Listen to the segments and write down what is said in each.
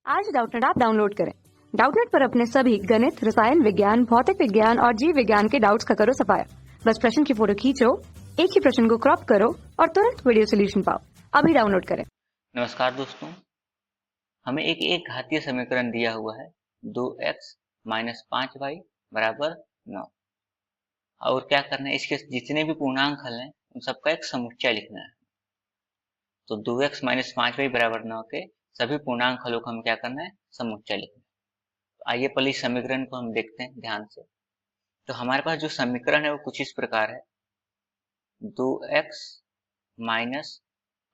आज Doubtnut app download करें। Doubtnut पर अपने सभी गणित, रसायन विज्ञान, भौतिक विज्ञान और जीव विज्ञान के डाउट्स का करो सफाया। बस प्रश्न की फोटो खींचो, एक ही प्रश्न को क्रॉप करो और तुरंत वीडियो सोल्यूशन पाओ। अभी डाउनलोड करें। नमस्कार दोस्तों, हमें एक घातीय समीकरण दिया हुआ है 2x माइनस 5y बराबर 9। और क्या करना है, इसके जितने भी पूर्णांक हल हैं उन सबका एक समुच्चय लिखना है। तो 2x माइनस 5y बराबर 9 के सभी पूर्णांक हलों को हम क्या करना है, समुच्चय लिखना है। तो आइए पहले इस समीकरण को हम देखते हैं ध्यान से। तो हमारे पास जो समीकरण है वो कुछ इस प्रकार है, 2x माइनस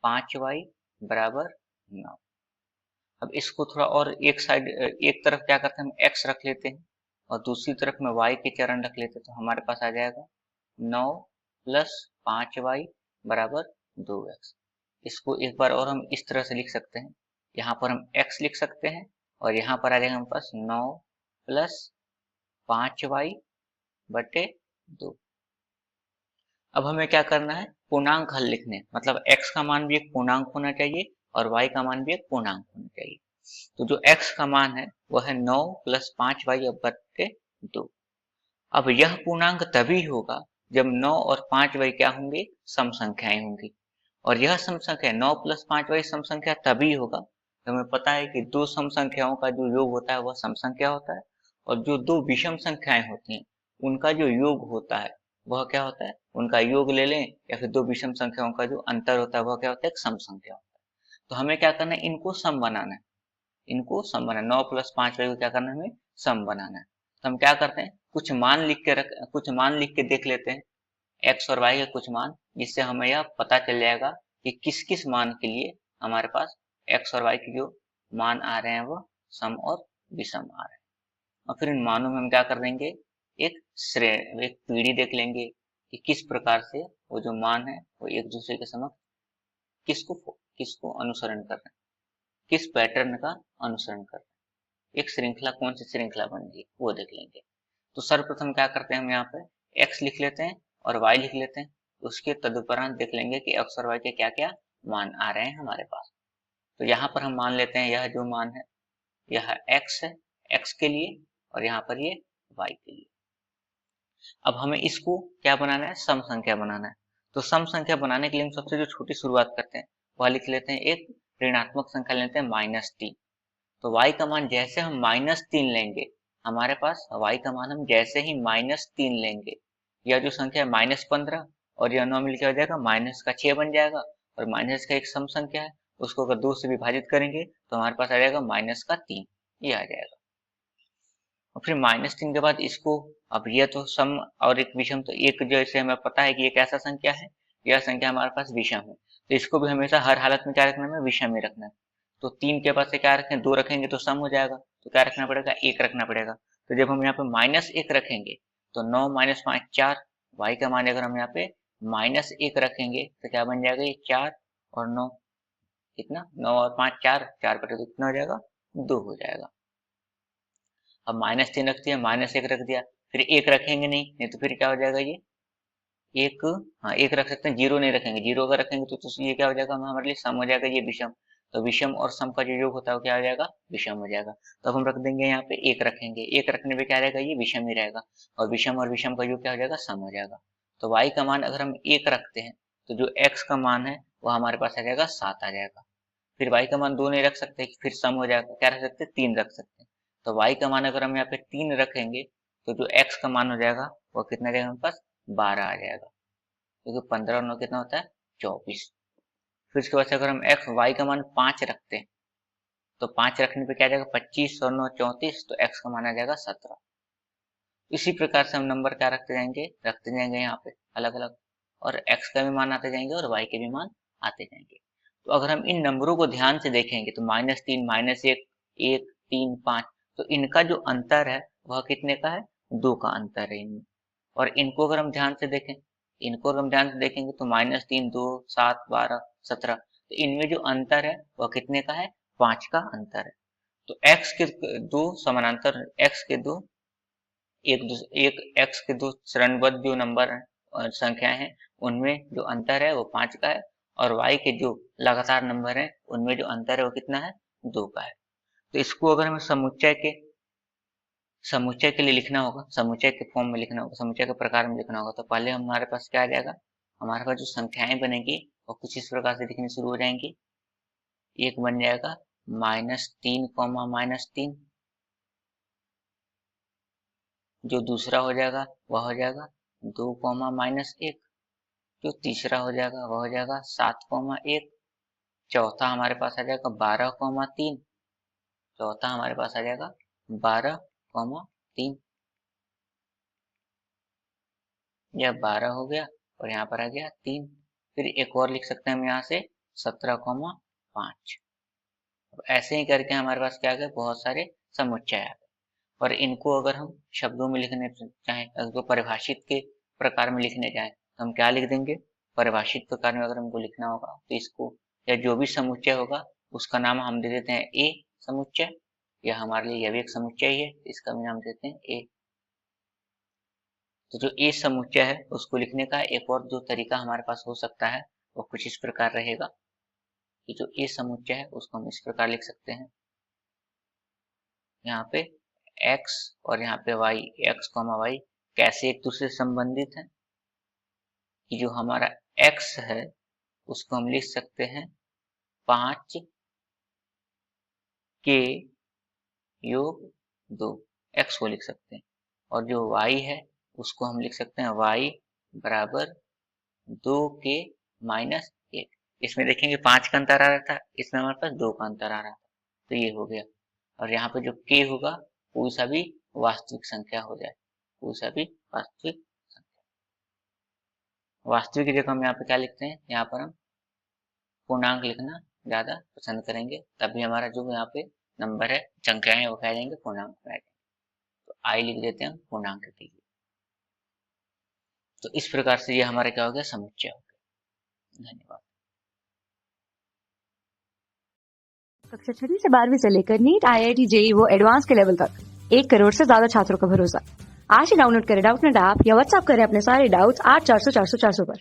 5y बराबर 9। अब इसको थोड़ा और एक साइड, एक तरफ क्या करते हैं, हम x रख लेते हैं और दूसरी तरफ में y के चरण रख लेते हैं। तो हमारे पास आ जाएगा 9 प्लस 5y बराबर 2x। इसको एक बार और हम इस तरह से लिख सकते हैं, यहाँ पर हम x लिख सकते हैं और यहाँ पर आ जाएगा हमारे पास 9 प्लस 5y बटे 2। अब हमें क्या करना है, पूर्णांक हल लिखने, मतलब x का मान भी एक पूर्णांक होना चाहिए और y का मान भी एक पूर्णांक होना चाहिए। तो जो x का मान है वह है 9 प्लस 5y बटे 2। अब यह पूर्णांक तभी होगा जब 9 और 5y क्या होंगे, सम संख्याएं होंगी। और यह सम संख्या 9 प्लस 5y सम संख्या तभी होगा, तो हमें पता है कि दो सम संख्याओं का जो योग होता है वह सम संख्या होता है, और जो दो विषम संख्याएं होती हैं उनका जो योग होता है वह क्या होता है, उनका योग ले लें, या फिर दो विषम संख्याओं का जो अंतर होता है वह क्या होता है, एक सम संख्या होता है। तो हमें क्या करना है, इनको सम बनाना है। इनको सम बनाना, 9 प्लस 5y को क्या करना है, हमें सम बनाना है। तो हम क्या करते हैं, कुछ मान लिख के देख लेते हैं, x और y के कुछ मान, जिससे हमें यह पता चल जाएगा कि किस किस मान के लिए हमारे पास x और y के जो मान आ रहे हैं वह सम और विषम आ रहे हैं। और फिर इन मानों में हम क्या कर देंगे, एक श्रेणी, एक पीढ़ी देख लेंगे कि किस प्रकार से वो जो मान है वो एक दूसरे के समक्ष किसको किसको अनुसरण कर रहे हैं, किस पैटर्न का अनुसरण कर रहे हैं, एक श्रृंखला, कौन सी श्रृंखला बन रही है वो देख लेंगे। तो सर्वप्रथम क्या करते हैं, हम यहाँ पे x लिख लेते हैं और y लिख लेते हैं। उसके तदुपरांत देख लेंगे कि x और y के क्या क्या मान आ रहे हैं हमारे पास। तो यहाँ पर हम मान लेते हैं यह जो मान है यह x है, x के लिए, और यहाँ पर ये y के लिए। अब हमें इसको क्या बनाना है, सम संख्या बनाना है। तो सम संख्या बनाने के लिए हम सबसे जो छोटी शुरुआत करते हैं वह लिख लेते हैं, एक ऋणात्मक संख्या लेते हैं -3। तो y का मान जैसे हम -3 लेंगे, हमारे पास y का मान हम जैसे ही -3 लेंगे, यह जो संख्या है -15 और यह 9 मिलकर हो जाएगा माइनस का 6 बन जाएगा, और माइनस का एक सम संख्या है, उसको अगर 2 से विभाजित करेंगे तो हमारे पास आ जाएगा -3, ये आ जाएगा। और फिर -3 के बाद इसको, अब यह तो सम और एक विषम, तो एक जैसे हमें पता है कि एक ऐसा संख्या है, यह संख्या हमारे पास विषम है, तो इसको भी हमेशा हर हालत में क्या रखना है, विषम ही रखना है। तो 3 के बाद से क्या रखें, 2 रखेंगे तो सम हो जाएगा, तो क्या रखना पड़ेगा, 1 रखना पड़ेगा। तो जब हम यहाँ पे -1 रखेंगे तो 9 - 5 4, y का मान अगर हम यहाँ पे -1 रखेंगे तो क्या बन जाएगा, ये 4 और 9, कितना, 9 और 5 4, 4 बटे 2 कितना हो जाएगा, 2 हो जाएगा। अब -3 रख दिया, -1 रख दिया, फिर 1 रखेंगे नहीं तो फिर क्या हो जाएगा, ये एक, हाँ 1 रख सकते हैं, 0 नहीं रखेंगे, 0 अगर रखेंगे तो ये क्या हो जाएगा, हमारे लिए सम हो जाएगा, ये विषम। तो विषम और सम का जो योग होता है वो क्या हो जाएगा, विषम हो जाएगा। तो अब हम रख देंगे यहाँ पे 1 रखेंगे, 1 रखने पे क्या रहेगा, ये विषम ही रहेगा, और विषम का योग क्या हो जाएगा, सम हो जाएगा। तो y का मान अगर हम 1 रखते हैं तो जो x का मान है वो हमारे पास आ जाएगा 7 आ जाएगा। फिर y का मान 2 नहीं रख सकते, फिर सम हो जाएगा, क्या रख सकते हैं, 3 रख सकते हैं। तो y का मान अगर हम यहाँ पे 3 रखेंगे तो जो x का मान हो जाएगा वो कितना जाएगा, हमारे पास 12 आ जाएगा, क्योंकि 15 और 9 कितना होता है, 24। फिर उसके बाद से अगर हम y का मान 5 रखते हैं तो 5 रखने पे क्या आ जाएगा, 25 और 9 34, तो x का मान आ जाएगा 17। इसी प्रकार से हम नंबर क्या रखते जाएंगे यहाँ पे अलग अलग, और x का भी मान आते जाएंगे और y के भी मान आते जाएंगे। तो अगर हम इन नंबरों को ध्यान से देखेंगे तो -3 -1 1 3 5, तो इनका जो अंतर है वह कितने का है, 2 का अंतर है इनमें। और इनको अगर हम ध्यान से देखें, इनको अगर हम ध्यान से देखेंगे तो -3 2 7 12 17, तो इनमें जो अंतर है वह कितने का है, 5 का अंतर है। तो x के दो समानांतर, x के दो एक x के दो श्रेणीबद्ध जो नंबर है और संख्याएं हैं उनमें जो अंतर है वो 5 का है, और y के जो लगातार नंबर है उनमें जो अंतर है वो कितना है, 2 का है। तो इसको अगर हमें समुच्चय के लिए लिखना होगा, समुच्चय के फॉर्म में लिखना होगा, समुच्चय के प्रकार में लिखना होगा, तो पहले हमारे पास क्या आ जाएगा, हमारे पास जो संख्याएं बनेगी वो कुछ इस प्रकार से दिखनी शुरू हो जाएंगी। एक बन जाएगा -3, जो दूसरा हो जाएगा वह हो जाएगा 2, -1, जो तीसरा हो जाएगा वह हो जाएगा 7, चौथा हमारे पास आ जाएगा 12, चौथा हमारे पास आ जाएगा 12, यह 12 हो गया और यहाँ पर आ गया 3। फिर एक और लिख सकते हैं हम यहाँ से 17, ऐसे ही करके हमारे पास क्या आ गया, बहुत सारे समुच्चय आ गए। और इनको अगर हम शब्दों में लिखने चाहें, अगर परिभाषित के प्रकार में लिखने जाएं तो हम क्या लिख देंगे, परिभाषित प्रकार में अगर हमको लिखना होगा तो इसको, या जो भी समुच्चय होगा उसका नाम हम दे देते हैं ए समुच्चय, या हमारे लिए यह भी एक समुच्चय ही है, इसका भी नाम देते हैं ए। तो जो ए समुच्चय है उसको लिखने का एक और जो तरीका हमारे पास हो सकता है वो कुछ इस प्रकार रहेगा कि जो ए समुच्चय है उसको हम इस प्रकार लिख सकते हैं, यहाँ पे x और यहाँ पे y, x, y कैसे एक दूसरे से संबंधित है कि जो हमारा x है उसको हम लिख सकते हैं 5 के योग 2, x को लिख सकते हैं, और जो y है उसको हम लिख सकते हैं y बराबर 2 के -1। इसमें देखेंगे 5 का अंतर आ रहा था, इसमें हमारे पास 2 का अंतर आ रहा था, तो ये हो गया। और यहाँ पे जो k होगा कोई सा भी वास्तविक संख्या हो जाए, कोई सा भी वास्तविक संख्या। वास्तविक की जगह हम यहाँ पे क्या लिखते हैं, यहाँ पर हम पूर्णांक लिखना ज्यादा पसंद करेंगे, तभी हमारा जो यहाँ पे नंबर है, संख्याएं वो क्या जाएंगे, पूर्णांक में आ जाएंगे। तो आई लिख देते हैं हम पूर्णांक के लिए। तो इस प्रकार से ये हमारा क्या हो गया, समुच्चय हो गया। धन्यवाद। कक्षा 6 से 12वीं से लेकर नीट, IIT, JEE वो एडवांस के लेवल तक 1 करोड़ से ज्यादा छात्रों का भरोसा। आज ही डाउनलोड करें डाउटनेट ऐप या व्हाट्सएप करें अपने सारे डाउट्स 8400 400 400 पर।